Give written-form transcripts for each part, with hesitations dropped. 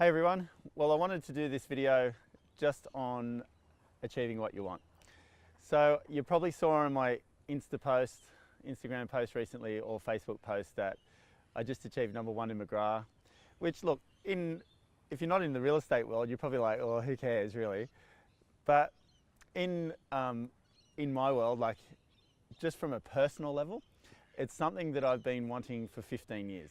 Hey everyone, well I wanted to do this video just on achieving what you want. So you probably saw on my Instagram post recently or Facebook post that I just achieved #1 in McGrath, which look, if you're not in the real estate world, you're probably like, oh, who cares really? But in my world, like just from a personal level, it's something that I've been wanting for 15 years.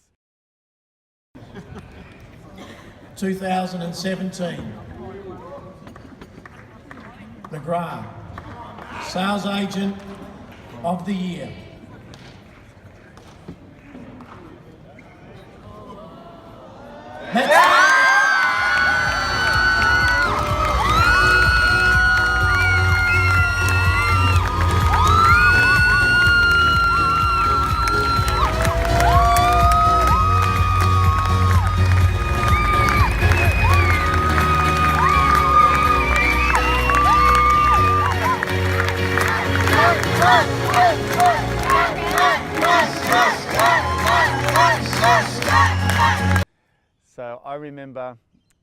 2017. McGrath, Sales Agent of the Year. So I remember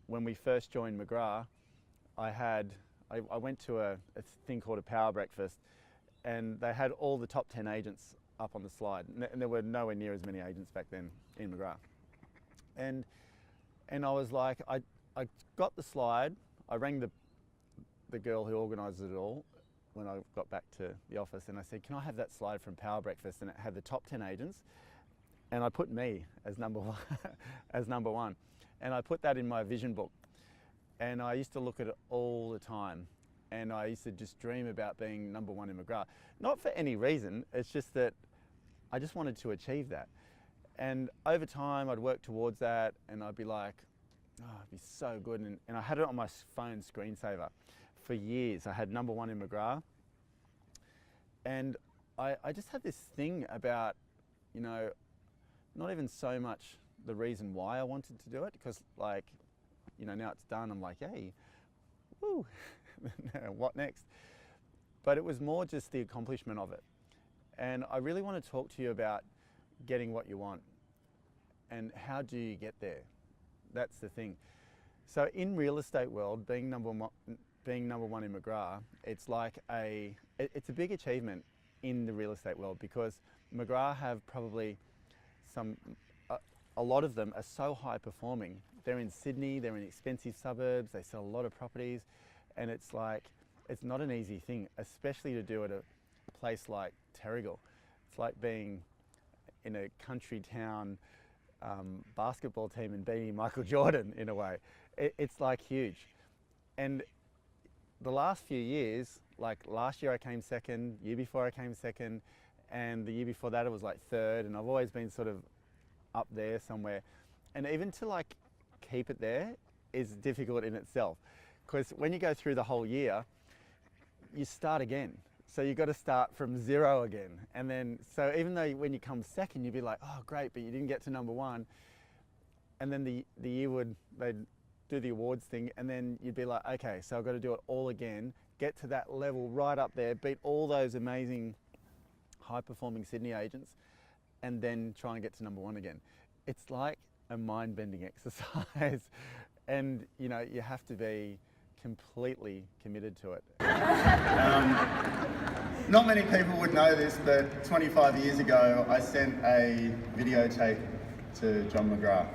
when we first joined McGrath, I went to a thing called a power breakfast, and they had all the top 10 agents up on the slide, and there were nowhere near as many agents back then in McGrath. And I was like, I got the slide, I rang the girl who organised it all when I got back to the office, and I said, can I have that slide from power breakfast? And it had the top 10 agents, and I put me as number one. And I put that in my vision book. And I used to look at it all the time. And I used to just dream about being #1 in McGrath. Not for any reason, it's just that I just wanted to achieve that. And over time, I'd work towards that, and I'd be like, oh, it'd be so good. And I had it on my phone screensaver for years. I had #1 in McGrath. And I just had this thing about, you know, not even so much the reason why I wanted to do it, because like, you know, now it's done, I'm like, hey, woo, what next? But it was more just the accomplishment of it. And I really want to talk to you about getting what you want and how do you get there? That's the thing. So in real estate world, being #1 in McGrath, it's like it's a big achievement in the real estate world, because McGrath have probably a lot of them are so high performing. They're in Sydney, they're in expensive suburbs, they sell a lot of properties, and it's like, it's not an easy thing, especially to do at a place like Terrigal. It's like being in a country town basketball team and beating Michael Jordan in a way. It's like huge. And the last few years, like last year I came second, year before I came second, and the year before that it was like third, and I've always been sort of up there somewhere. And even to like keep it there is difficult in itself, because when you go through the whole year, you start again. So you've got to start from zero again. And then, so even though when you come second, you'd be like, oh great, but you didn't get to #1. And then the year they'd do the awards thing, and then you'd be like, okay, so I've got to do it all again, get to that level right up there, beat all those amazing high-performing Sydney agents, and then try and get to #1 again. It's like a mind-bending exercise, and you know, you have to be completely committed to it. Not many people would know this, but 25 years ago I sent a videotape to John McGrath,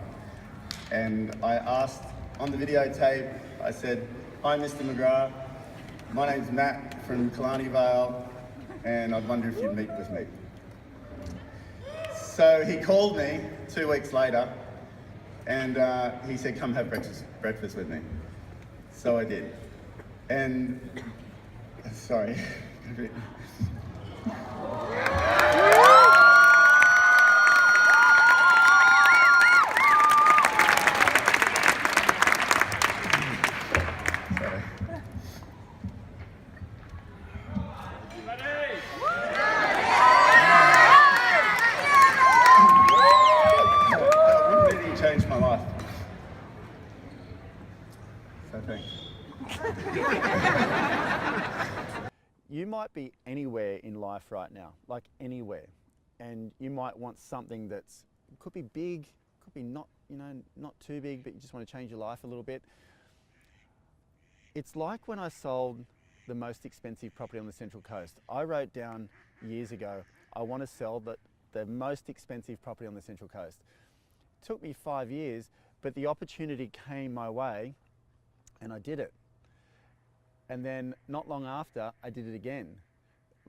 and I asked on the videotape, I said, hi Mr. McGrath, my name's Matt from Killarney Vale, and I'd wonder if you'd meet with me. So he called me 2 weeks later, and he said, come have breakfast with me. So I did. And, sorry. Changed my life. So thanks. You might be anywhere in life right now, like anywhere, and you might want something that's, could be big, could be not, you know, not too big, but you just want to change your life a little bit. It's like when I sold the most expensive property on the Central Coast. I wrote down years ago, I want to sell the most expensive property on the Central Coast. It took me 5 years, but the opportunity came my way and I did it. And then not long after, I did it again,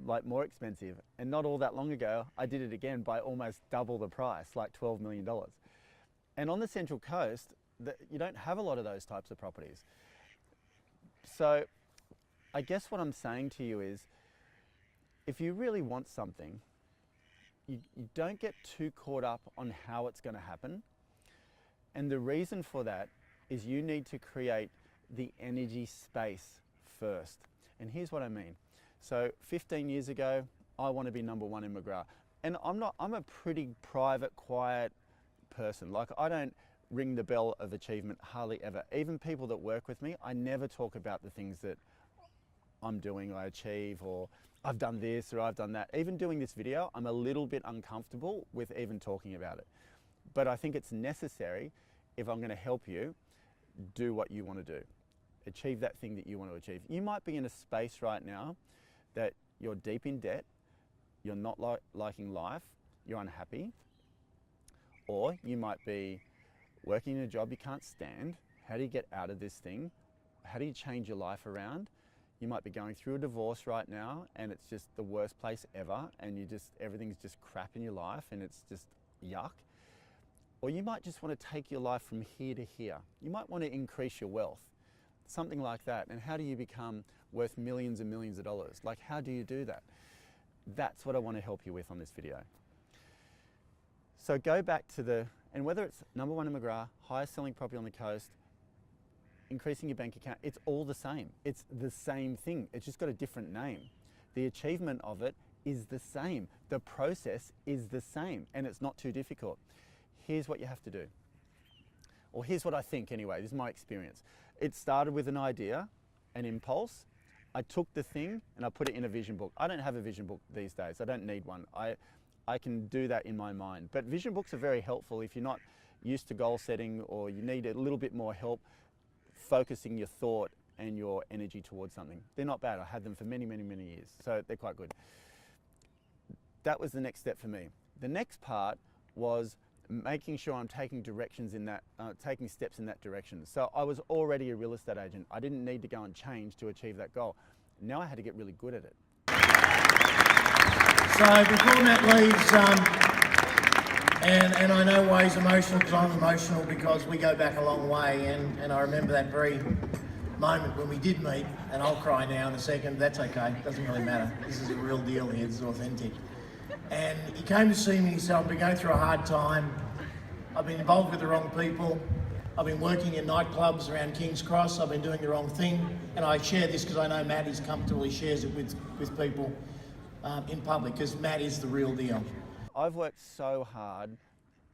like more expensive. And not all that long ago, I did it again by almost double the price, like $12 million. And on the Central Coast, you don't have a lot of those types of properties. So I guess what I'm saying to you is, if you really want something, you don't get too caught up on how it's going to happen. And the reason for that is you need to create the energy space first. And here's what I mean. So 15 years ago, I want to be #1 in McGrath. And I'm a pretty private, quiet person. Like, I don't ring the bell of achievement hardly ever. Even people that work with me, I never talk about the things that I'm doing, I achieve, or I've done this or I've done that. Even doing this video, I'm a little bit uncomfortable with even talking about it. But I think it's necessary if I'm going to help you do what you want to do. Achieve that thing that you want to achieve. You might be in a space right now that you're deep in debt, you're not liking life, you're unhappy, or you might be working in a job you can't stand. How do you get out of this thing? How do you change your life around? You might be going through a divorce right now and it's just the worst place ever, and everything's just crap in your life and it's just yuck. Or you might just want to take your life from here to here. You might want to increase your wealth, something like that. And how do you become worth millions and millions of dollars? Like, how do you do that? That's what I want to help you with on this video. So go back to and whether it's #1 in McGrath, highest selling property on the coast, increasing your bank account, it's all the same. It's the same thing. It's just got a different name. The achievement of it is the same. The process is the same, and it's not too difficult. Here's what you have to do. Or here's what I think anyway, this is my experience. It started with an idea, an impulse. I took the thing and I put it in a vision book. I don't have a vision book these days. I don't need one. I can do that in my mind. But vision books are very helpful if you're not used to goal setting, or you need a little bit more help focusing your thought and your energy towards something. They're not bad. I had them for many, many, many years. So they're quite good. That was the next step for me. The next part was making sure I'm taking directions in that, taking steps in that direction. So I was already a real estate agent. I didn't need to go and change to achieve that goal. Now I had to get really good at it. So before Matt leaves, and I know why he's emotional, because I'm emotional, because we go back a long way, and I remember that very moment when we did meet, and I'll cry now in a second. That's okay, doesn't really matter. This is a real deal here, this is authentic. And he came to see me and he said, I've been going through a hard time. I've been involved with the wrong people. I've been working in nightclubs around King's Cross. I've been doing the wrong thing. And I share this because I know Matt is comfortable. He shares it with people in public, because Matt is the real deal. I've worked so hard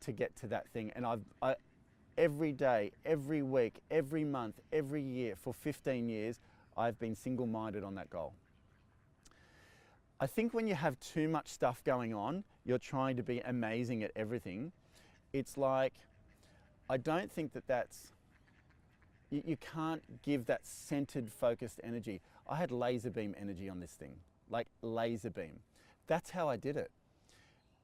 to get to that thing, and I every day, every week, every month, every year for 15 years, I've been single-minded on that goal. I think when you have too much stuff going on, you're trying to be amazing at everything. It's like, I don't think you can't give that centered, focused energy. I had laser beam energy on this thing, like laser beam. That's how I did it.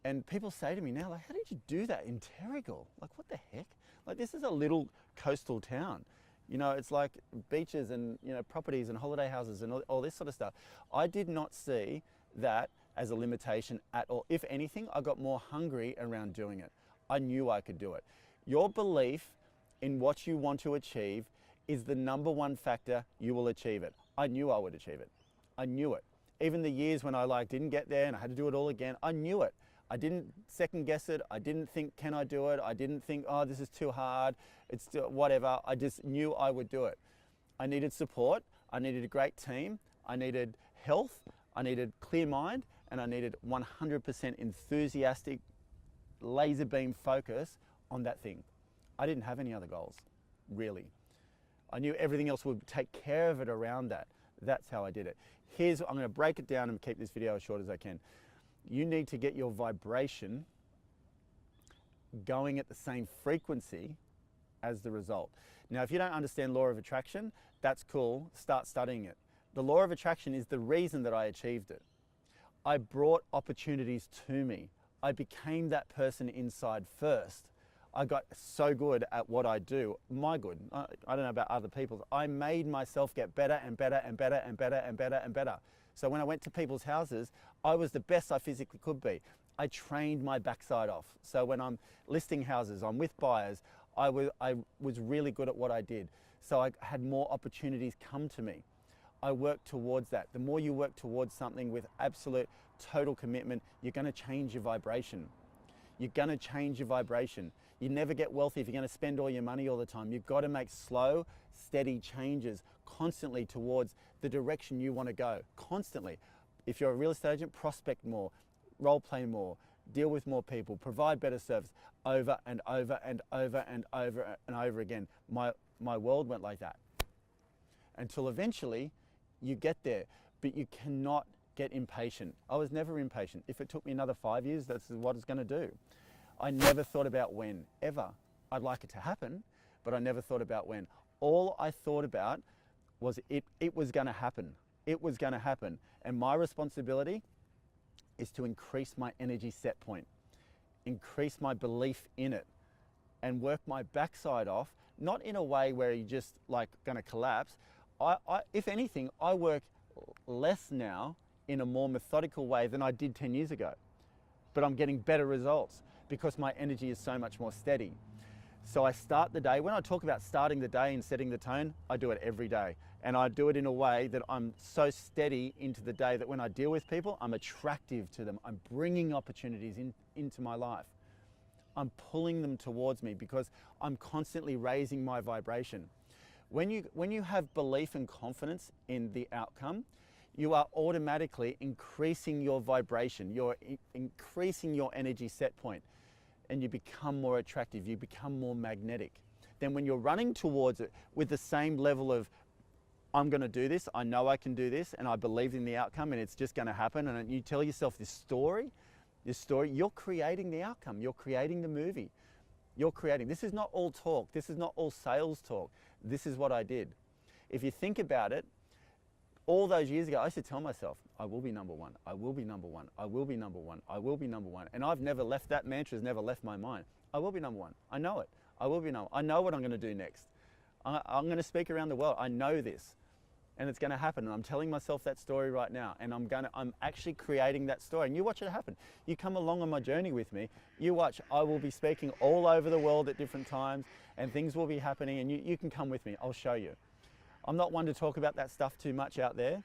And people say to me now, like, how did you do that in Terrigal? Like, what the heck? Like, this is a little coastal town. You know, it's like beaches and, you know, properties and holiday houses and all this sort of stuff. I did not see that as a limitation at all. If anything, I got more hungry around doing it. I knew I could do it. Your belief in what you want to achieve is the #1 factor you will achieve it. I knew I would achieve it. I knew it. Even the years when I didn't get there and I had to do it all again, I knew it. I didn't second guess it. I didn't think, can I do it? I didn't think, oh, this is too hard. It's whatever. I just knew I would do it. I needed support. I needed a great team. I needed health. I needed clear mind, and I needed 100% enthusiastic laser beam focus on that thing. I didn't have any other goals, really. I knew everything else would take care of it around that. That's how I did it. I'm going to break it down and keep this video as short as I can. You need to get your vibration going at the same frequency as the result. Now, if you don't understand law of attraction, that's cool, start studying it. The law of attraction is the reason that I achieved it. I brought opportunities to me. I became that person inside first. I got so good at what I do, I don't know about other people's, I made myself get better and better and better and better and better and better. So when I went to people's houses, I was the best I physically could be. I trained my backside off. So when I'm listing houses, I'm with buyers, I was really good at what I did. So I had more opportunities come to me. I worked towards that. The more you work towards something with absolute total commitment, you're going to change your vibration. You're going to change your vibration. You never get wealthy if you're going to spend all your money all the time. You've got to make slow, steady changes constantly towards the direction you want to go, constantly. If you're a real estate agent, prospect more, role play more, deal with more people, provide better service over and over and over and over and over again. My world went like that until eventually you get there, but you cannot get impatient. I was never impatient. If it took me another 5 years, that's what it's going to do. I never thought about when, ever. I'd like it to happen, but I never thought about when. All I thought about was it was going to happen. It was going to happen. And my responsibility is to increase my energy set point, increase my belief in it, and work my backside off, not in a way where you're just like going to collapse. If anything, I work less now in a more methodical way than I did 10 years ago. But I'm getting better results because my energy is so much more steady. So I start the day, when I talk about starting the day and setting the tone, I do it every day. And I do it in a way that I'm so steady into the day that when I deal with people, I'm attractive to them. I'm bringing opportunities into my life. I'm pulling them towards me because I'm constantly raising my vibration. When you have belief and confidence in the outcome, you are automatically increasing your vibration. You're increasing your energy set point, and you become more attractive. You become more magnetic. Then when you're running towards it with the same level of, I'm going to do this, I know I can do this, and I believe in the outcome, and it's just going to happen, and you tell yourself this story, you're creating the outcome. You're creating the movie. You're creating. This is not all talk. This is not all sales talk. This is what I did. If you think about it, all those years ago, I used to tell myself, I will be number one, I will be number one, I will be number one, I will be number one. And I've never left, that mantra has never left my mind. I will be number one. I know it. I will be number one. I know what I'm going to do next. I'm going to speak around the world. I know this. And it's going to happen. And I'm telling myself that story right now. And I'm actually creating that story. And you watch it happen. You come along on my journey with me. You watch. I will be speaking all over the world at different times. And things will be happening. And you can come with me. I'll show you. I'm not one to talk about that stuff too much out there,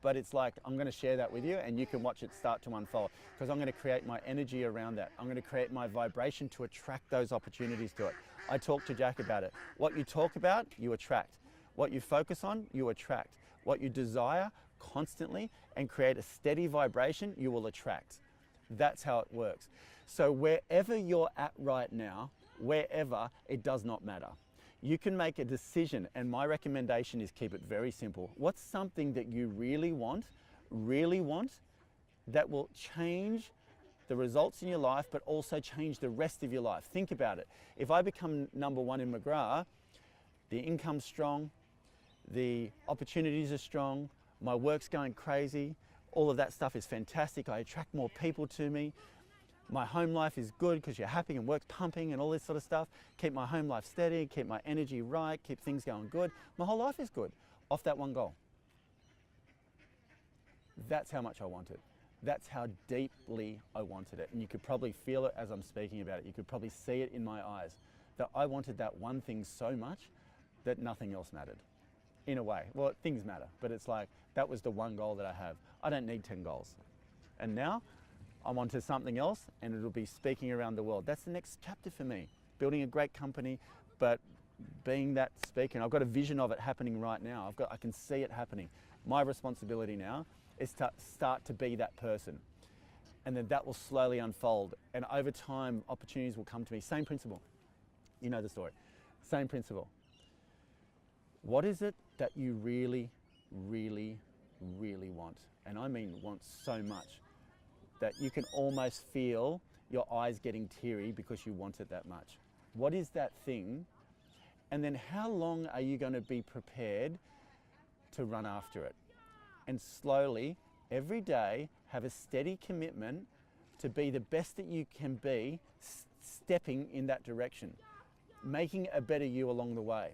but it's like I'm going to share that with you and you can watch it start to unfold because I'm going to create my energy around that. I'm going to create my vibration to attract those opportunities to it. I talked to Jack about it. What you talk about, you attract. What you focus on, you attract. What you desire constantly and create a steady vibration, you will attract. That's how it works. So wherever you're at right now, wherever, it does not matter. You can make a decision, and my recommendation is keep it very simple. What's something that you really want, that will change the results in your life, but also change the rest of your life? Think about it. If I become number one in McGrath, the income's strong, the opportunities are strong, my work's going crazy, all of that stuff is fantastic. I attract more people to me. My home life is good because you're happy and work's pumping and all this sort of stuff. Keep my home life steady, keep my energy right, keep things going good. My whole life is good off that one goal. That's how much I want it. That's how deeply I wanted it. And you could probably feel it as I'm speaking about it. You could probably see it in my eyes that I wanted that one thing so much that nothing else mattered. In a way, well, things matter, but it's like that was the one goal that I have. I don't need 10 goals. And now I'm onto something else and it'll be speaking around the world. That's the next chapter for me. Building a great company, but being that speaker. And I've got a vision of it happening right now. I can see it happening. My responsibility now is to start to be that person. And then that will slowly unfold. And over time, opportunities will come to me. Same principle. You know the story. Same principle. What is it that you really, really, really want? And I mean want so much that you can almost feel your eyes getting teary because you want it that much? What is that thing? And then how long are you going to be prepared to run after it? And slowly, every day, have a steady commitment to be the best that you can be, stepping in that direction, making a better you along the way,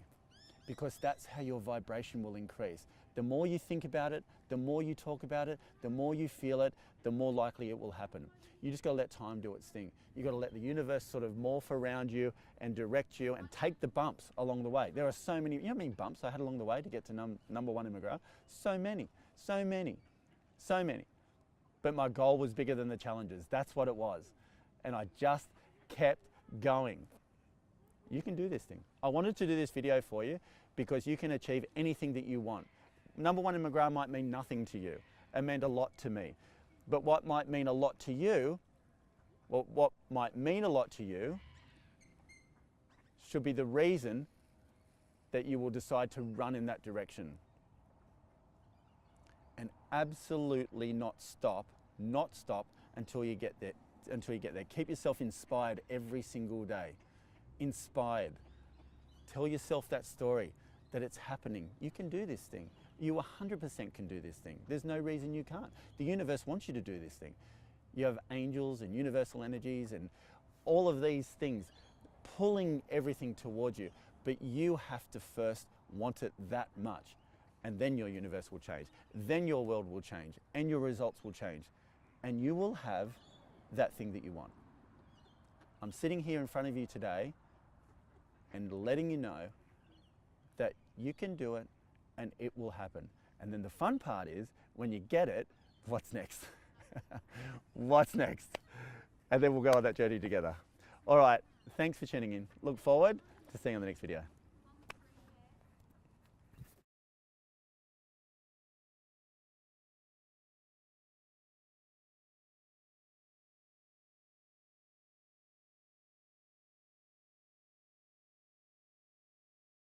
because that's how your vibration will increase. The more you think about it, the more you talk about it, the more you feel it, the more likely it will happen. You just got to let time do its thing. You got to let the universe sort of morph around you and direct you and take the bumps along the way. There are so many, you know how many bumps I had along the way to get to number one in McGrath? So many, so many, so many. But my goal was bigger than the challenges. That's what it was. And I just kept going. You can do this thing. I wanted to do this video for you because you can achieve anything that you want. Number one in McGrath might mean nothing to you. It meant a lot to me. But what might mean a lot to you, well, what might mean a lot to you should be the reason that you will decide to run in that direction. And absolutely not stop until you get there. Keep yourself inspired every single day. Inspired. Tell yourself that story, that it's happening. You can do this thing. You 100% can do this thing. There's no reason you can't. The universe wants you to do this thing. You have angels and universal energies and all of these things pulling everything towards you, but you have to first want it that much, and then your universe will change. Then your world will change and your results will change, and you will have that thing that you want. I'm sitting here in front of you today and letting you know that you can do it and it will happen. And then the fun part is when you get it, what's next? What's next? And then we'll go on that journey together. All right, thanks for tuning in. Look forward to seeing you on the next video.